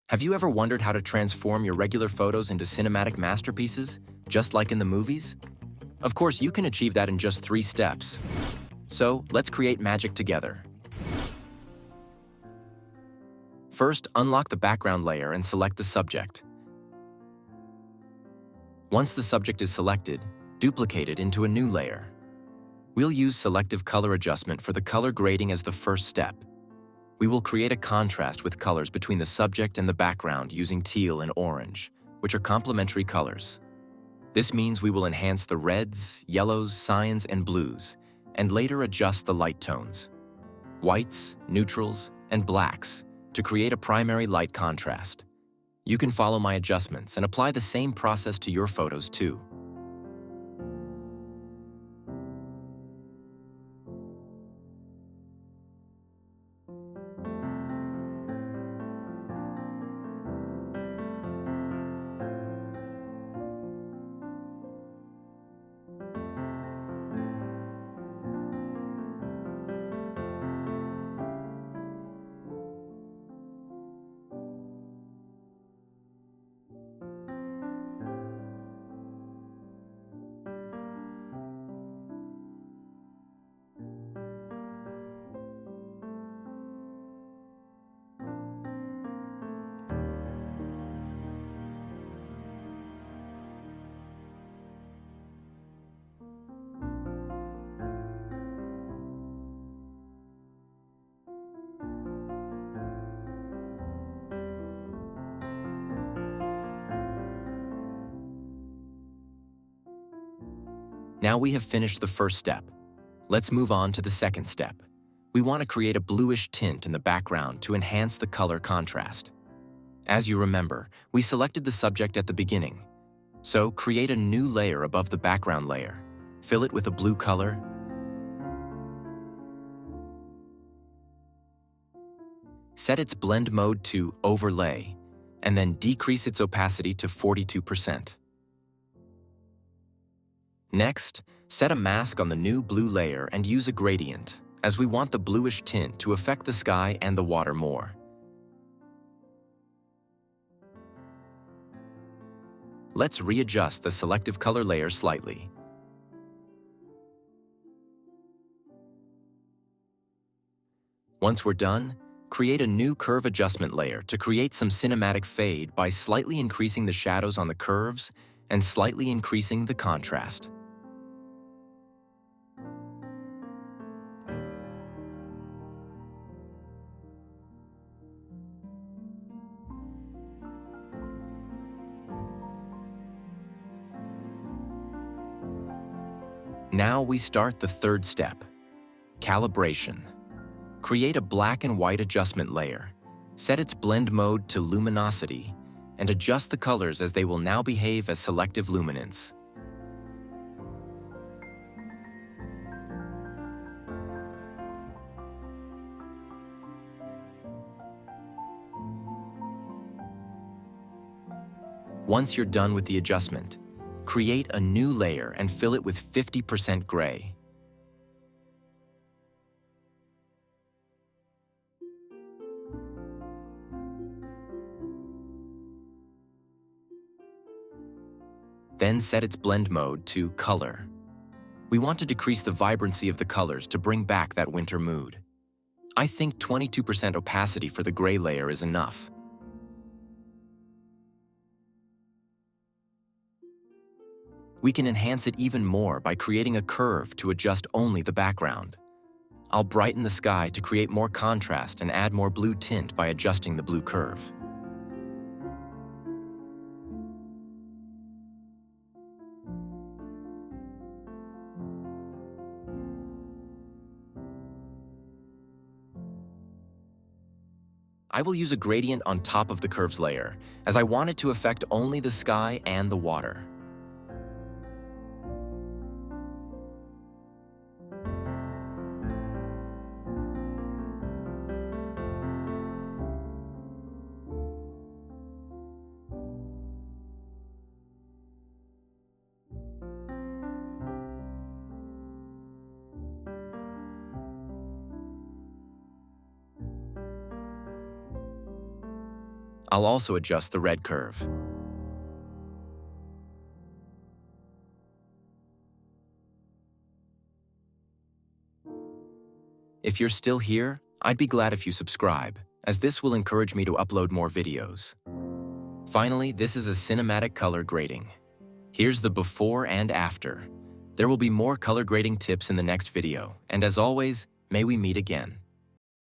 Have you ever wondered how to transform your regular photos into cinematic masterpieces, just like in the movies? Of course, you can achieve that in just 3 steps. So, let's create magic together. First, unlock the background layer and select the subject. Once the subject is selected, duplicate it into a new layer. We'll use selective color adjustment for the color grading as the first step. We will create a contrast with colors between the subject and the background using teal and orange, which are complementary colors. This means we will enhance the reds, yellows, cyans, and blues, and later adjust the light tones, whites, neutrals, and blacks, to create a primary light contrast. You can follow my adjustments and apply the same process to your photos too. Now we have finished the first step. Let's move on to the second step. We want to create a bluish tint in the background to enhance the color contrast. As you remember, we selected the subject at the beginning. So create a new layer above the background layer. Fill it with a blue color. Set its blend mode to overlay, and then decrease its opacity to 42%. Next, set a mask on the new blue layer and use a gradient, as we want the bluish tint to affect the sky and the water more. Let's readjust the selective color layer slightly. Once we're done, create a new curve adjustment layer to create some cinematic fade by slightly increasing the shadows on the curves and slightly increasing the contrast. Now we start the third step, calibration. Create a black and white adjustment layer, set its blend mode to luminosity, and adjust the colors as they will now behave as selective luminance. Once you're done with the adjustment, create a new layer and fill it with 50% gray. Then set its blend mode to color. We want to decrease the vibrancy of the colors to bring back that winter mood. I think 22% opacity for the gray layer is enough. We can enhance it even more by creating a curve to adjust only the background. I'll brighten the sky to create more contrast and add more blue tint by adjusting the blue curve. I will use a gradient on top of the curves layer, as I want it to affect only the sky and the water. I'll also adjust the red curve. If you're still here, I'd be glad if you subscribe, as this will encourage me to upload more videos. Finally, this is a cinematic color grading. Here's the before and after. There will be more color grading tips in the next video, and as always, may we meet again.